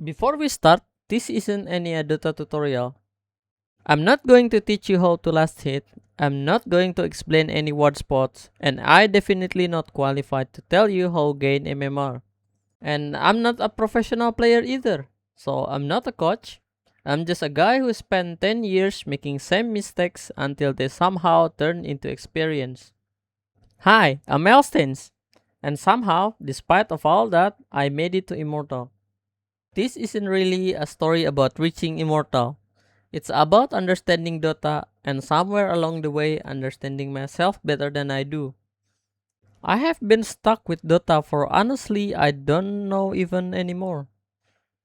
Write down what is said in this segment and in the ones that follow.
Before we start, this isn't any Dota tutorial. I'm not going to teach you how to last hit. I'm not going to explain any word spots, and I definitely not qualified to tell you how gain MMR. And I'm not a professional player either. So I'm not a coach. I'm just a guy who spent 10 years making same mistakes until they somehow turn into experience. Hi, I'm Elstins. And somehow, despite of all that, I made it to immortal. This isn't really a story about reaching immortal. It's about understanding Dota and somewhere along the way understanding myself better than I do. I have been stuck with Dota for honestly I don't know even anymore.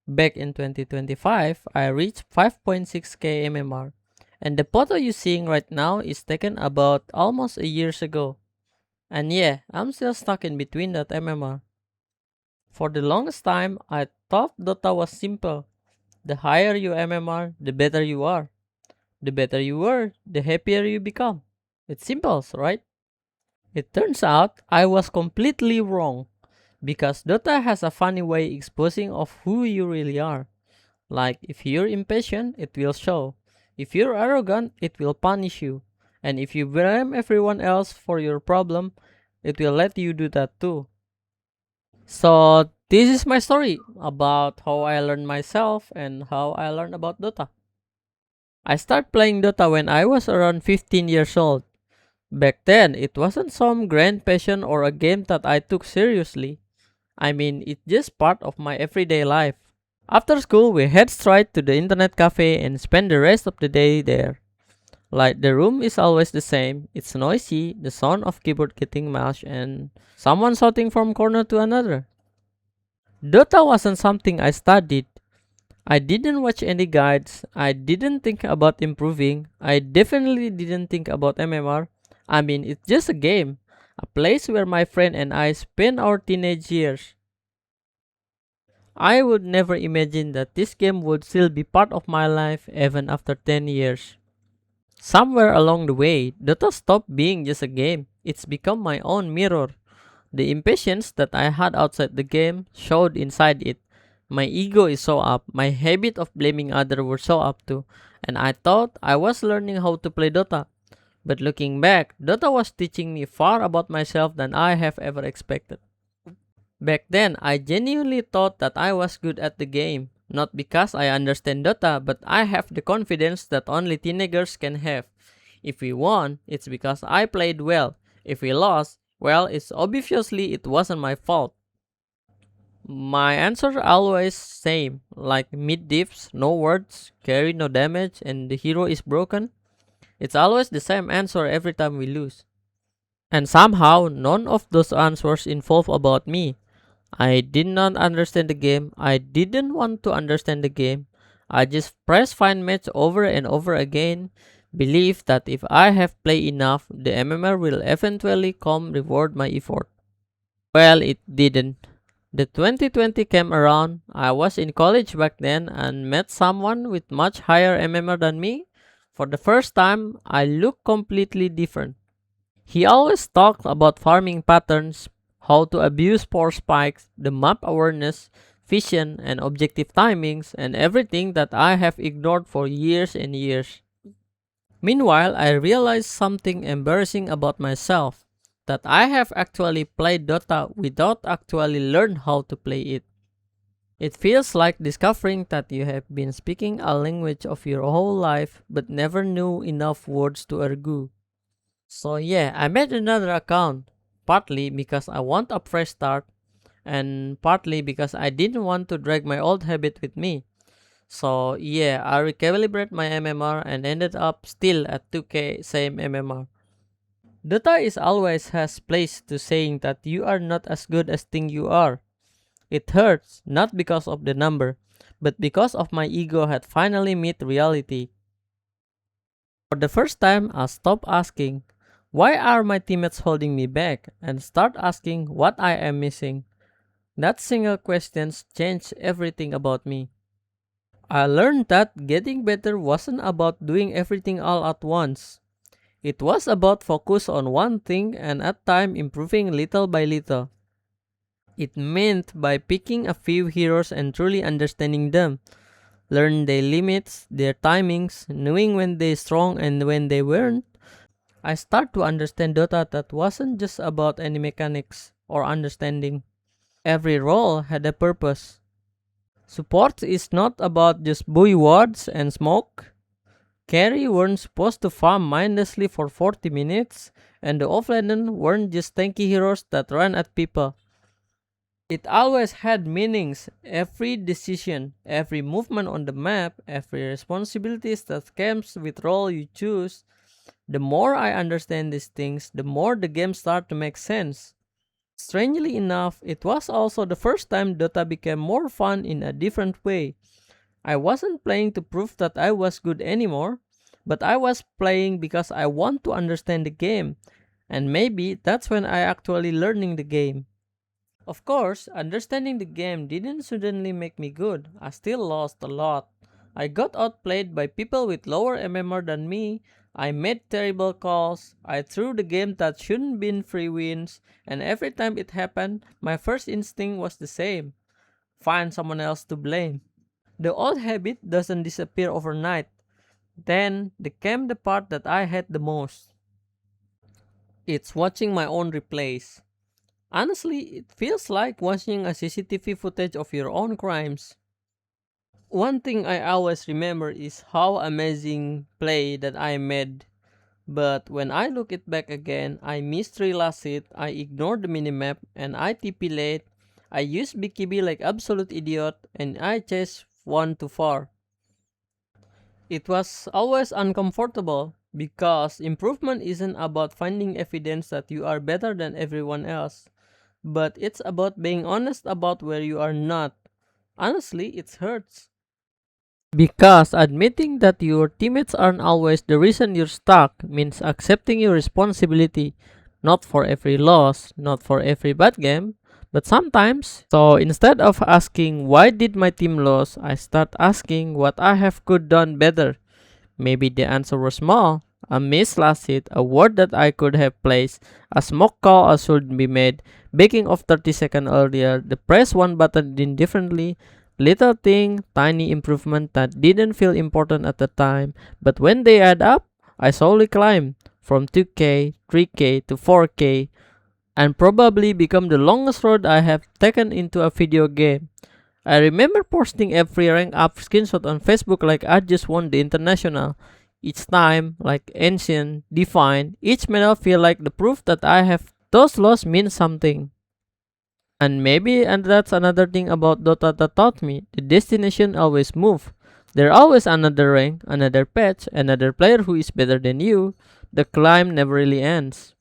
Back in 2025, I reached 5.6k MMR, and the photo you're seeing right now is taken about almost a years ago. And yeah, I'm still stuck in between that MMR. For the longest time, I thought Dota was simple. The higher you MMR, the better you are. The better you were, the happier you become. It's simple, right? It turns out I was completely wrong because Dota has a funny way exposing of who you really are. Like if you're impatient, it will show. If you're arrogant, it will punish you. And if you blame everyone else for your problem, it will let you do that too. So this is my story about how I learned myself and how I learned about Dota. I started playing Dota when I was around 15 years old. Back then, it wasn't some grand passion or a game that I took seriously. I mean, it's just part of my everyday life. After school, we head straight to the internet cafe and spend the rest of the day there. Like, the room is always the same. It's noisy, the sound of keyboard getting mashed, and someone shouting from corner to another. Dota wasn't something I studied. I didn't watch any guides. I didn't think about improving. I definitely didn't think about MMR. I mean, it's just a game, a place where my friend and I spent our teenage years. I would never imagine that this game would still be part of my life even after 10 years. Somewhere along the way, Dota stopped being just a game. It's become my own mirror. The impatience that I had outside the game showed inside it. My ego is so up, my habit of blaming others were so up too, and I thought I was learning how to play Dota. But looking back, Dota was teaching me far about myself than I have ever expected. Back then, I genuinely thought that I was good at the game, not because I understand Dota, but I have the confidence that only teenagers can have. If we won, it's because I played well. If we lost, well, it's obviously it wasn't my fault. My answer always same, like mid diffs, no words, carry no damage, and the hero is broken. It's always the same answer every time we lose. And somehow, none of those answers involve about me. I did not understand the game. I didn't want to understand the game. I just press find match over and over again. Believe that if I have played enough, the MMR will eventually come reward my effort. Well, it didn't. The 2020 came around. I was in college back then and met someone with much higher MMR than me. For the first time, I looked completely different. He always talked about farming patterns, how to abuse power spikes, the map awareness, vision, and objective timings, and everything that I have ignored for years and years. Meanwhile, I realized something embarrassing about myself, that I have actually played Dota without actually learn how to play it. It feels like discovering that you have been speaking a language of your whole life but never knew enough words to argue. So yeah, I made another account, partly because I want a fresh start and partly because I didn't want to drag my old habit with me. So yeah, I recalibrate my MMR and ended up still at 2k same MMR. Data is always has place to saying that you are not as good as think you are. It hurts not because of the number, but because of my ego had finally met reality. For the first time, I stopped asking, why are my teammates holding me back? And start asking what I am missing. That single question changed everything about me. I learned that getting better wasn't about doing everything all at once. It was about focus on one thing and at time improving little by little. It meant by picking a few heroes and truly understanding them, learn their limits, their timings, knowing when they're strong and when they weren't. I start to understand Dota that wasn't just about any mechanics or understanding. Every role had a purpose. Support is not about just buoy wards and smoke. Carry weren't supposed to farm mindlessly for 40 minutes, and the offlaner weren't just tanky heroes that ran at people. It always had meanings. Every decision, every movement on the map, every responsibilities that comes with role you choose. The more I understand these things, the more the game starts to make sense. Strangely enough, it was also the first time Dota became more fun in a different way. I wasn't playing to prove that I was good anymore, but I was playing because I want to understand the game, and maybe that's when I actually learning the game. Of course, understanding the game didn't suddenly make me good. I still lost a lot. I got outplayed by people with lower MMR than me. I made terrible calls. I threw the game that shouldn't been free wins, and every time it happened, my first instinct was the same: find someone else to blame. The old habit doesn't disappear overnight. Then came the part that I hate the most. It's watching my own replays. Honestly, it feels like watching a CCTV footage of your own crimes. One thing I always remember is how amazing play that I made. But when I look it back again, I misrealized it, I ignored the minimap, and I TP late. I used BKB like absolute idiot, and I chased one too far. It was always uncomfortable because improvement isn't about finding evidence that you are better than everyone else, but it's about being honest about where you are not. Honestly, it hurts. Because admitting that your teammates aren't always the reason you're stuck means accepting your responsibility, not for every loss, not for every bad game, but sometimes. So instead of asking why did my team lose, I start asking what I have could done better. Maybe the answer was small. A miss last hit, a word that I could have placed, a smoke call should be made, baking off 30 seconds earlier, the press one button indifferently, little thing, tiny improvement that didn't feel important at the time, but when they add up, I slowly climb from 2K, 3K to 4K, and probably become the longest road I have taken into a video game. I remember posting every rank up screenshot on Facebook like I just won the international. Each time, like ancient, divine, each medal feel like the proof that I have those loss mean something. And that's another thing about Dota that taught me. The destination always move. There always another rank, another patch, another player who is better than you. The climb never really ends.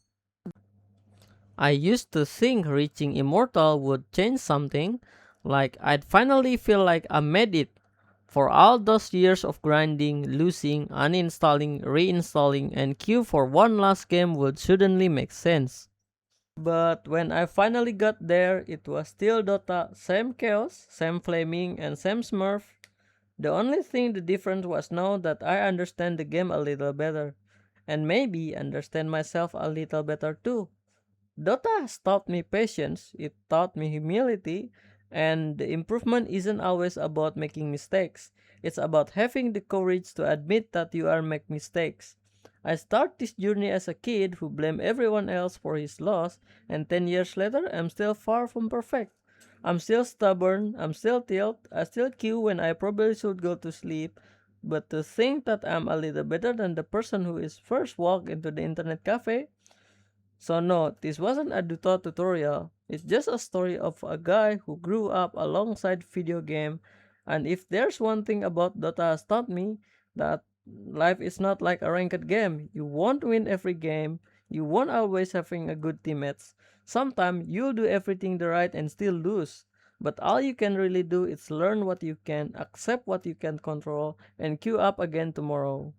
I used to think reaching immortal would change something, like I'd finally feel like I made it. For all those years of grinding, losing, uninstalling, reinstalling, and queue for one last game would suddenly make sense. But when I finally got there, it was still Dota, same chaos, same flaming, and same smurf. The only thing the difference was now that I understand the game a little better, and maybe understand myself a little better too. Dota has taught me patience, it taught me humility, and the improvement isn't always about making mistakes. It's about having the courage to admit that you are make mistakes. I start this journey as a kid who blamed everyone else for his loss, and 10 years later, I'm still far from perfect. I'm still stubborn, I'm still tilt, I still queue when I probably should go to sleep, but to think that I'm a little better than the person who is first walked into the internet cafe, so no, this wasn't a Dota tutorial. It's just a story of a guy who grew up alongside video game. And if there's one thing about Dota has taught me, that life is not like a ranked game. You won't win every game. You won't always having a good teammates. Sometimes you'll do everything the right and still lose. But all you can really do is learn what you can, accept what you can control, and queue up again tomorrow.